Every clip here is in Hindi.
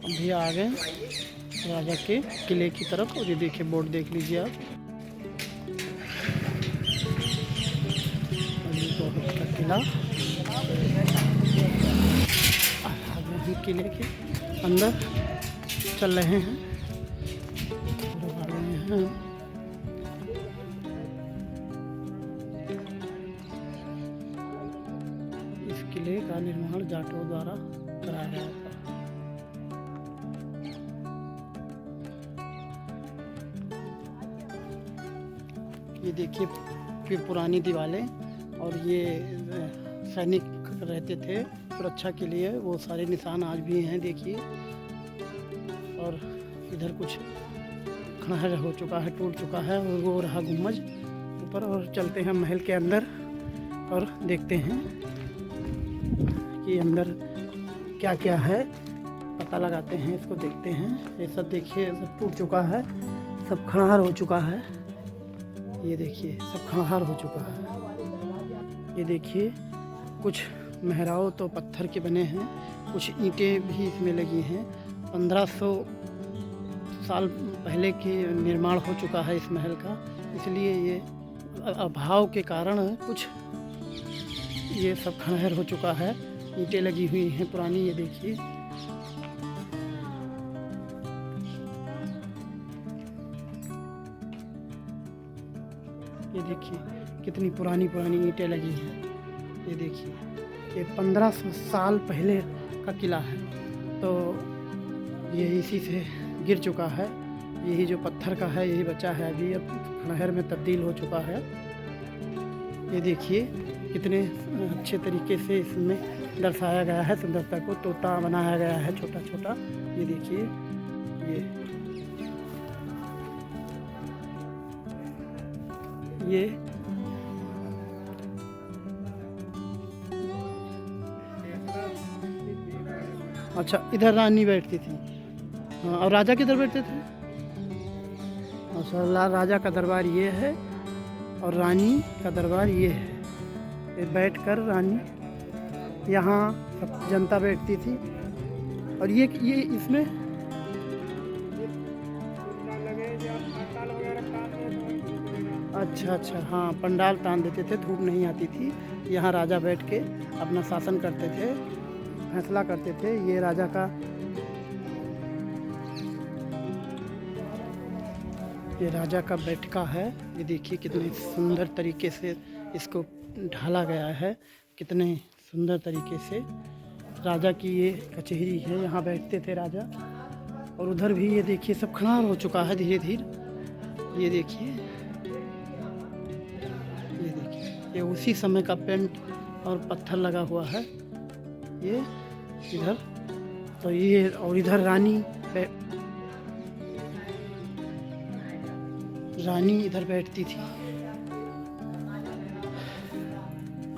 अभी आ गए राजा के किले की तरफ। और ये देखिए बोर्ड देख लीजिए आप। और ये बहुत बड़ा किला। अभी किले के अंदर चल रहे हैं, लोग आ रहे हैं। इस किले का निर्माण जाटों द्वारा कराया गया था। ये देखिए पुरानी दीवारें, और ये सैनिक रहते थे सुरक्षा के लिए, वो सारे निशान आज भी हैं देखिए। और इधर कुछ खंडहर हो चुका है, टूट चुका है, और वो रहा गुम्बज ऊपर। और चलते हैं महल के अंदर और देखते हैं कि अंदर क्या क्या है, पता लगाते हैं, इसको देखते हैं। ये सब देखिए सब टूट चुका है, सब खंडहर हो चुका है। ये देखिए सब खंडहर हो चुका है। ये देखिए कुछ मेहराव तो पत्थर के बने हैं, कुछ ईंटें भी इसमें लगी हैं। 1500 साल पहले के निर्माण हो चुका है इस महल का, इसलिए ये अभाव के कारण कुछ ये सब खंडहर हो चुका है। ईंटें लगी हुई हैं पुरानी। ये देखिए ये देखिए कितनी पुरानी पुरानी ईंटें लगी हैं। ये देखिए ये 1500 साल पहले का किला है, तो ये इसी से गिर चुका है। यही जो पत्थर का है यही बचा है, अभी अब खंडहर में तब्दील हो चुका है। ये देखिए कितने अच्छे तरीके से इसमें दर्शाया गया है सुंदरता को। तोता बनाया गया है छोटा छोटा। ये देखिए ये अच्छा, इधर रानी बैठती थी। हाँ, और राजा किधर बैठते थे? अच्छा, राजा का दरबार ये है और रानी का दरबार ये है। ये बैठकर रानी यहाँ सब जनता बैठती थी। और ये इसमें अच्छा, हाँ, पंडाल तान देते थे, धूप नहीं आती थी। यहाँ राजा बैठ के अपना शासन करते थे, फैसला करते थे। ये राजा का बैठका है। ये देखिए कितने सुंदर तरीके से इसको ढाला गया है, कितने सुंदर तरीके से। राजा की ये कचहरी है, यहाँ बैठते थे राजा। और उधर भी ये देखिए सब खंडहर हो चुका है धीरे धीरे। ये देखिए ये उसी समय का पेंट और पत्थर लगा हुआ है ये इधर। तो ये और इधर रानी इधर बैठती थी।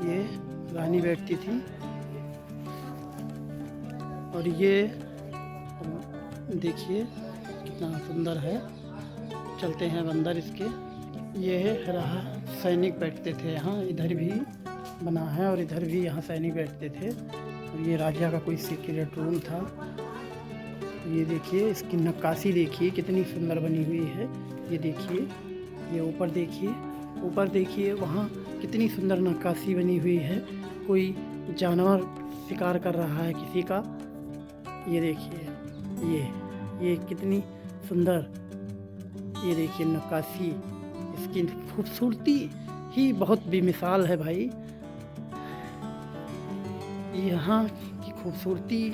ये रानी बैठती थी। और ये देखिए कितना सुंदर है। चलते हैं अंदर इसके। ये रहा सैनिक बैठते थे यहाँ, इधर भी बना है और इधर भी यहाँ सैनिक बैठते थे। और ये राजा का कोई सीक्रेट रूम था। ये देखिए इसकी नक्काशी देखिए कितनी सुंदर बनी हुई है। ये देखिए ये ऊपर देखिए वहाँ कितनी सुंदर नक्काशी बनी हुई है। कोई जानवर शिकार कर रहा है किसी का। ये देखिए ये कितनी सुंदर, ये देखिए नक्काशी, इसकी खूबसूरती ही बहुत बेमिसाल है भाई। यहाँ की खूबसूरती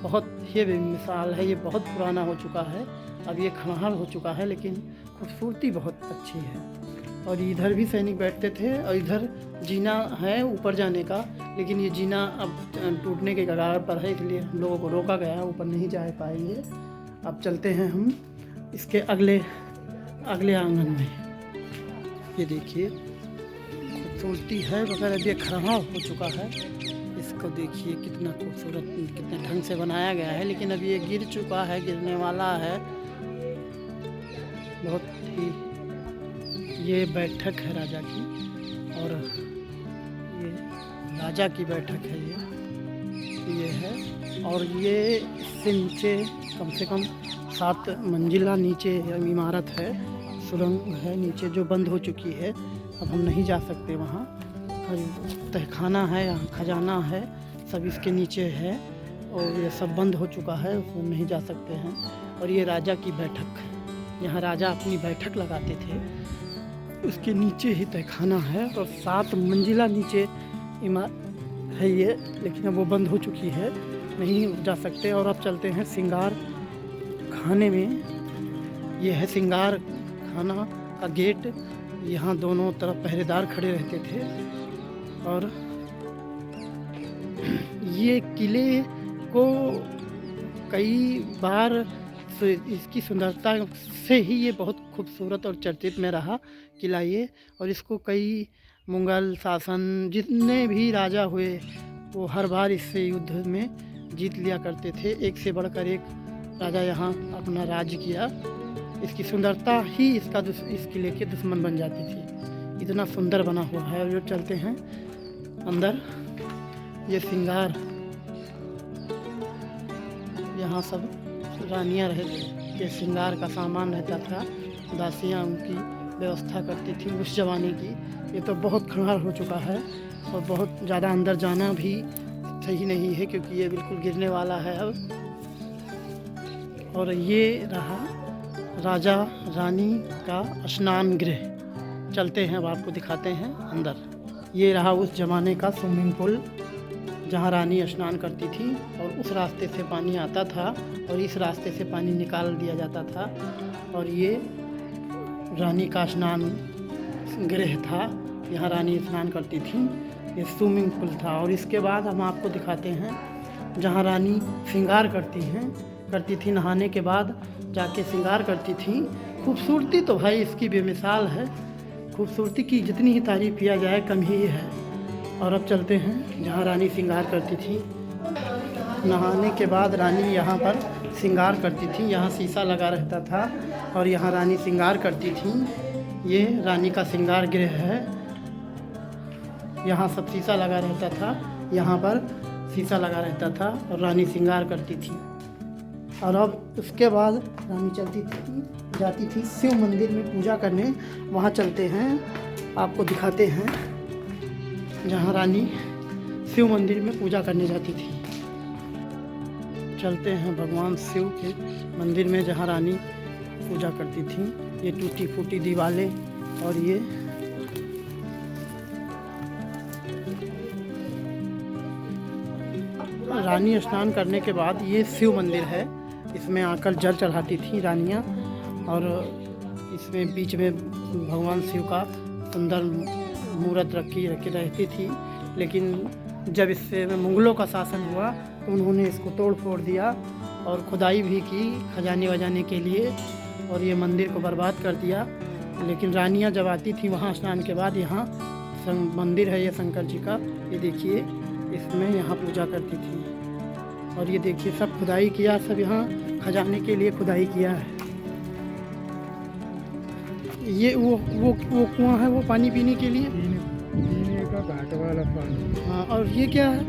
बहुत ही बेमिसाल है। ये बहुत पुराना हो चुका है, अब ये खंडहर हो चुका है, लेकिन खूबसूरती बहुत अच्छी है। और इधर भी सैनिक बैठते थे और इधर जीना है ऊपर जाने का, लेकिन ये जीना अब टूटने के कगार पर है, इसलिए हम लोगों को रोका गया है, ऊपर नहीं जा पाएंगे। अब चलते हैं हम इसके अगले आंगन में। ये देखिए खूबसूरती है, मगर अब ये खंडहर हो चुका है। इसको देखिए कितना खूबसूरत, कितने ढंग से बनाया गया है, लेकिन अब ये गिर चुका है, गिरने वाला है बहुत ही। ये बैठक है राजा की, और ये राजा की बैठक है ये है। और ये इससे नीचे कम से कम 7 मंजिला नीचे इमारत है, सुरंग है नीचे जो बंद हो चुकी है, अब हम नहीं जा सकते वहाँ। तहखाना है, यहाँ खजाना है, सब इसके नीचे है और ये सब बंद हो चुका है, उसमें नहीं जा सकते हैं। और ये राजा की बैठक, यहाँ राजा अपनी बैठक लगाते थे, उसके नीचे ही तहखाना है और 7 मंजिला नीचे इमारत है ये, लेकिन अब वो बंद हो चुकी है, नहीं जा सकते। और अब चलते हैं सिंगार खाने में। ये है सिंगार खाना का गेट, यहाँ दोनों तरफ पहरेदार खड़े रहते थे। और ये किले को कई बार इसकी सुंदरता से ही ये बहुत खूबसूरत और चर्चित में रहा किला ये। और इसको कई मुग़ल शासन जितने भी राजा हुए वो हर बार इससे युद्ध में जीत लिया करते थे, एक से बढ़कर एक राजा यहाँ अपना राज्य किया। इसकी सुंदरता ही इस किले के दुश्मन बन जाती थी, इतना सुंदर बना हुआ है। और जो चलते हैं अंदर, ये सिंगार, यहाँ सब रानियाँ के श्रृंगार का सामान रहता था, दासियाँ उनकी व्यवस्था करती थी उस ज़माने की। ये तो बहुत खंडार हो चुका है और बहुत ज़्यादा अंदर जाना भी सही नहीं है क्योंकि ये बिल्कुल गिरने वाला है अब। और ये रहा राजा रानी का स्नान गृह, चलते हैं अब आपको दिखाते हैं अंदर। ये रहा उस ज़माने का स्विमिंग पूल जहाँ रानी स्नान करती थी, और उस रास्ते से पानी आता था और इस रास्ते से पानी निकाल दिया जाता था। और ये रानी का स्नान गृह था, यहाँ रानी स्नान करती थी, ये स्विमिंग पूल था। और इसके बाद हम आपको दिखाते हैं जहाँ रानी श्रृंगार करती थी, नहाने के बाद जाके श्रृंगार करती थी। खूबसूरती तो भाई इसकी बेमिसाल है, खूबसूरती की जितनी ही तारीफ़ किया जाए कम ही है। और अब चलते हैं जहाँ रानी श्रृंगार करती थी। नहाने के बाद रानी यहाँ पर श्रृंगार करती थी, यहाँ शीशा लगा रहता था और यहाँ रानी श्रृंगार करती थी। ये रानी का श्रृंगार गृह है, यहाँ सब शीशा लगा रहता था, यहाँ पर शीशा लगा रहता था और रानी श्रृंगार करती थी। और अब उसके बाद रानी जाती थी शिव मंदिर में पूजा करने, वहाँ चलते हैं आपको दिखाते हैं जहाँ रानी शिव मंदिर में पूजा करने जाती थी। चलते हैं भगवान शिव के मंदिर में जहाँ रानी पूजा करती थी। ये टूटी फूटी दीवारें और ये रानी स्नान करने के बाद ये शिव मंदिर है, इसमें आकर जल चढ़ाती थी रानियाँ। और इसमें बीच में भगवान शिव का सुंदर मूर्त रखी रहती थी। लेकिन जब इससे मुग़लों का शासन हुआ तो उन्होंने इसको तोड़ फोड़ दिया और खुदाई भी की खजाने वजाने के लिए, और ये मंदिर को बर्बाद कर दिया। लेकिन रानियाँ जब आती थी वहाँ स्नान के बाद, यहाँ मंदिर है ये शंकर जी का, ये देखिए, इसमें यहाँ पूजा करती थी। और ये देखिए सब खुदाई किया, सब यहाँ खजाने के लिए खुदाई किया है। ये वो कुआं है, वो पानी पीने के लिए, पीने का घाट वाला पानी। हाँ, और ये क्या है?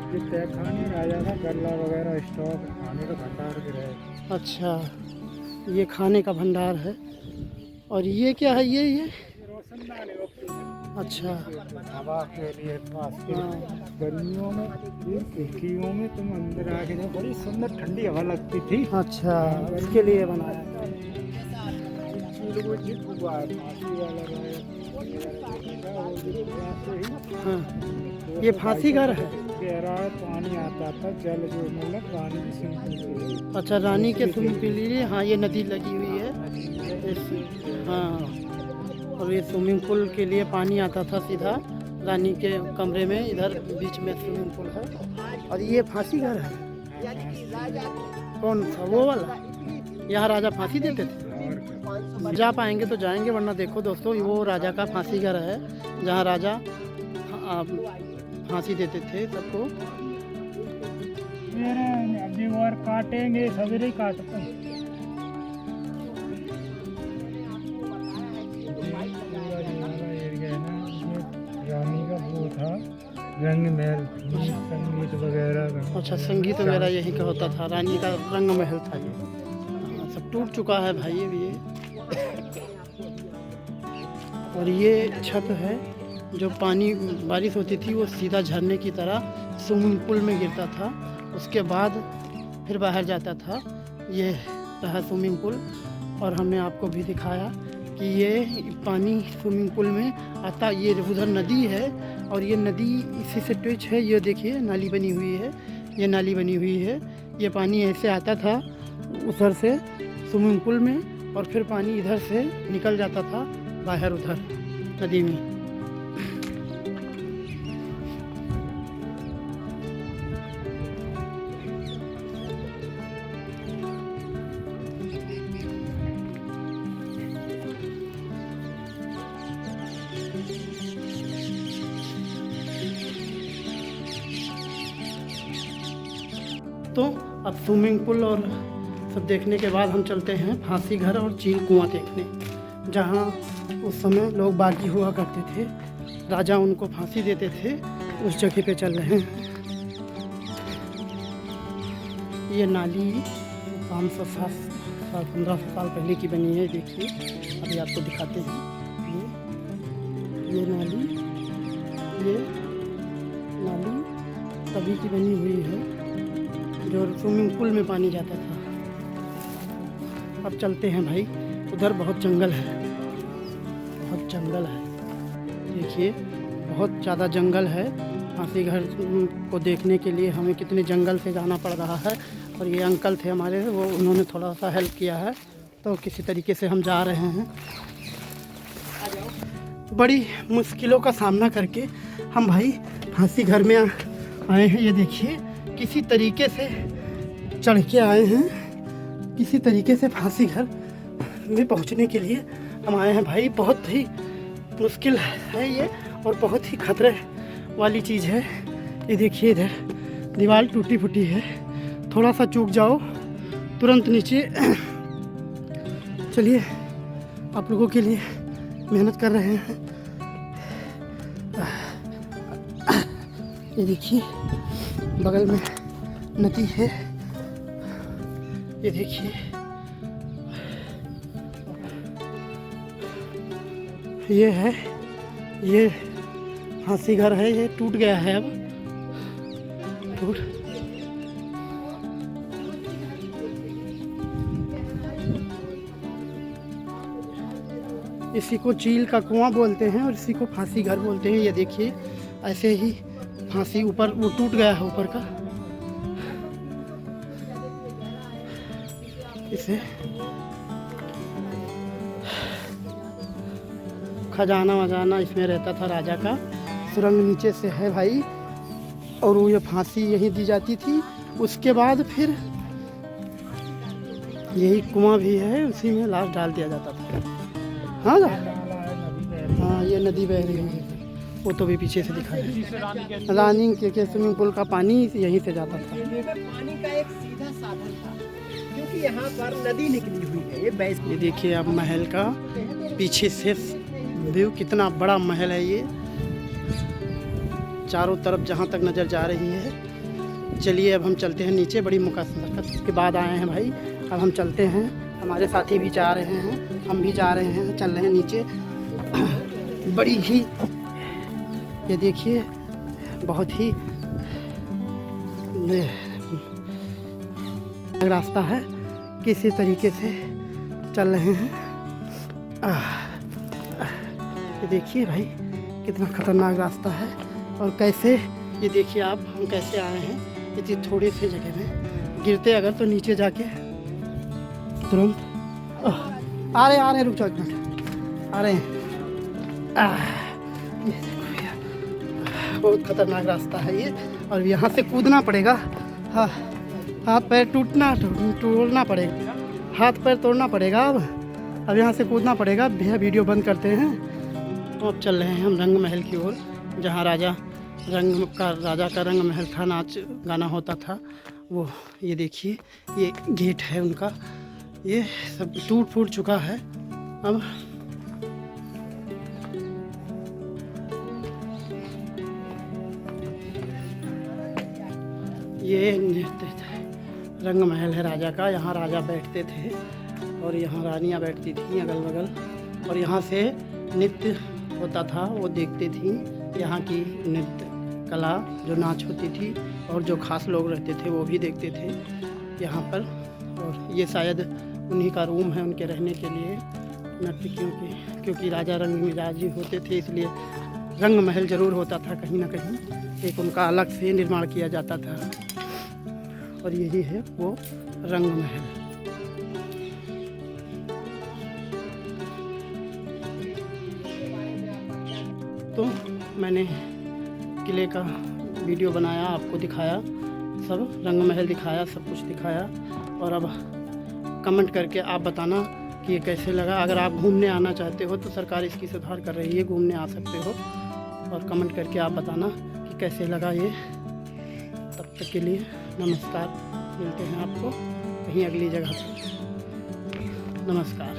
ये तहखाने राजा का गल्ला वगैरह स्टॉक खाने का भंडार भी रहे। अच्छा, ये खाने का भंडार है। और ये क्या है? ये रोशनदान है। अच्छा, हवा के लिए पास के गर्मियों में खिड़कियों में तुम अंदर आके जाओ, बड़ी सुंदर ठंडी हवा लगती थी। अच्छा, इसके लिए बनाया है। हाँ, ये फांसी घर है। गहरा पानी आता था, जल जो मतलब रानी की स्विमिंग पूल। अच्छा, रानी के स्विमिंग पूल लिए, हाँ, ये नदी लगी हुई है। हाँ, और ये स्विमिंग पूल के लिए पानी आता था सीधा रानी के कमरे में, इधर बीच में स्विमिंग पूल है। और ये फांसी घर है। कौन सा? वो वाला? यहाँ राजा फांसी देते थे। जा पाएंगे तो जाएंगे, वरना देखो दोस्तों, वो राजा का फांसी घर है जहाँ राजा फांसी देते थे सबको। अभी और काटेंगे, सवेरे काटते हैं। रानी का वो था रंग महल, संगीत वगैरह। अच्छा, संगीत वगैरह यहीं का होता था, रानी का रंग महल था ये। हाँ, सब टूट चुका है भाई ये भी और ये छत है जो पानी बारिश होती थी वो सीधा झरने की तरह स्विमिंग पूल में गिरता था, उसके बाद फिर बाहर जाता था। ये रहा स्विमिंग पूल और हमने आपको भी दिखाया कि ये पानी स्विमिंग पूल में आता, ये उधर नदी है और ये नदी इसी से टच है। ये देखिए नाली बनी हुई है, ये नाली बनी हुई है। ये पानी ऐसे आता था उधर से स्विमिंग पूल में और फिर पानी इधर से निकल जाता था बाहर उधर नदी में। तो अब स्विमिंग पूल और सब देखने के बाद हम चलते हैं फांसी घर और चील कुआं देखने, जहाँ उस समय लोग बागी हुआ करते थे, राजा उनको फांसी देते थे, उस जगह पे चल रहे हैं। ये नाली 500-700-1500 साल पहले की बनी है, देखिए अभी आपको दिखाते हैं। ये नाली तभी की बनी हुई है जो स्विमिंग पूल में पानी जाता था। अब चलते हैं भाई, उधर बहुत जंगल है, बहुत जंगल है, देखिए बहुत ज़्यादा जंगल है। फांसी घर को देखने के लिए हमें कितने जंगल से जाना पड़ रहा है और ये अंकल थे हमारे, वो उन्होंने थोड़ा सा हेल्प किया है, तो किसी तरीके से हम जा रहे हैं। बड़ी मुश्किलों का सामना करके हम भाई फांसी घर में आए हैं। ये देखिए किसी तरीके से चढ़ के आए हैं, किसी तरीके से फांसी घर में पहुंचने के लिए हम आए हैं भाई। बहुत ही मुश्किल है ये और बहुत ही खतरे वाली चीज़ है। ये देखिए इधर दीवार टूटी फूटी है, थोड़ा सा चूक जाओ तुरंत नीचे। चलिए आप लोगों के लिए मेहनत कर रहे हैं। ये देखिए बगल में नदी है, ये देखिए ये है, ये फांसी घर है, ये टूट गया है अब टूट। इसी को चील का कुआं बोलते हैं और इसी को फांसी घर बोलते हैं। ये देखिए ऐसे ही फांसी ऊपर वो टूट गया है ऊपर का, इसे खजाना वजाना इसमें रहता था राजा का। सुरंग नीचे से है भाई और वो ये फांसी यहीं दी जाती थी। उसके बाद फिर यही कुआं भी है, उसी में लाश डाल दिया जाता था। हाँ हाँ ये नदी बह रही है, वो तो भी पीछे से दिखा है। रानी के स्विमिंग पूल का पानी यहीं से जाता था। पानी का एक सीधा साधन था क्योंकि यहाँ पर नदी निकली हुई है। ये देखिए अब महल का पीछे से व्यू, कितना बड़ा महल है ये, चारों तरफ जहाँ तक नज़र जा रही है। चलिए अब हम चलते हैं नीचे, बड़ी मुकाशरत के बाद आए हैं भाई, अब हम चलते हैं। हमारे साथी भी जा रहे हैं, हम भी जा रहे हैं, चल रहे हैं नीचे। बड़ी ही ये देखिए बहुत ही रास्ता है, किसी तरीके से चल रहे हैं। ये देखिए भाई कितना खतरनाक रास्ता है और कैसे, ये देखिए आप हम कैसे आए हैं इतनी थोड़ी सी जगह में। गिरते अगर तो नीचे जाके तुरंत आ रहे रुक जाओ एक मिनट, आ रहे हैं। ये देखो भैया बहुत खतरनाक रास्ता है ये और यहाँ से कूदना पड़ेगा। हाँ हाथ पैर तोड़ना पड़ेगा, हाथ पैर तोड़ना पड़ेगा। अब यहाँ से कूदना पड़ेगा। भैया वीडियो बंद करते हैं। तो अब चल रहे हैं हम रंग महल की ओर, जहाँ राजा का रंग महल था, नाच गाना होता था वो। ये देखिए ये गेट है उनका, ये सब टूट फूट चुका है अब। ये रंग महल है राजा का। यहाँ राजा बैठते थे और यहाँ रानियाँ बैठती थीं अगल बगल, और यहाँ से नृत्य होता था, वो देखती थी यहाँ की नृत्य कला, जो नाच होती थी, और जो खास लोग रहते थे वो भी देखते थे यहाँ पर। और ये शायद उन्हीं का रूम है उनके रहने के लिए नर्तकियों के, क्योंकि राजा रंग मिजाजी होते थे, इसलिए रंग महल ज़रूर होता था कहीं ना कहीं, एक उनका अलग से निर्माण किया जाता था। और यही है वो रंग महल। तो मैंने किले का वीडियो बनाया, आपको दिखाया, सब रंग महल दिखाया, सब कुछ दिखाया। और अब कमेंट करके आप बताना कि ये कैसे लगा। अगर आप घूमने आना चाहते हो तो सरकार इसकी सुधार कर रही है, घूमने आ सकते हो, और कमेंट करके आप बताना कि कैसे लगा ये। तब तक के लिए नमस्कार, मिलते हैं आपको कहीं अगली जगह पर। नमस्कार।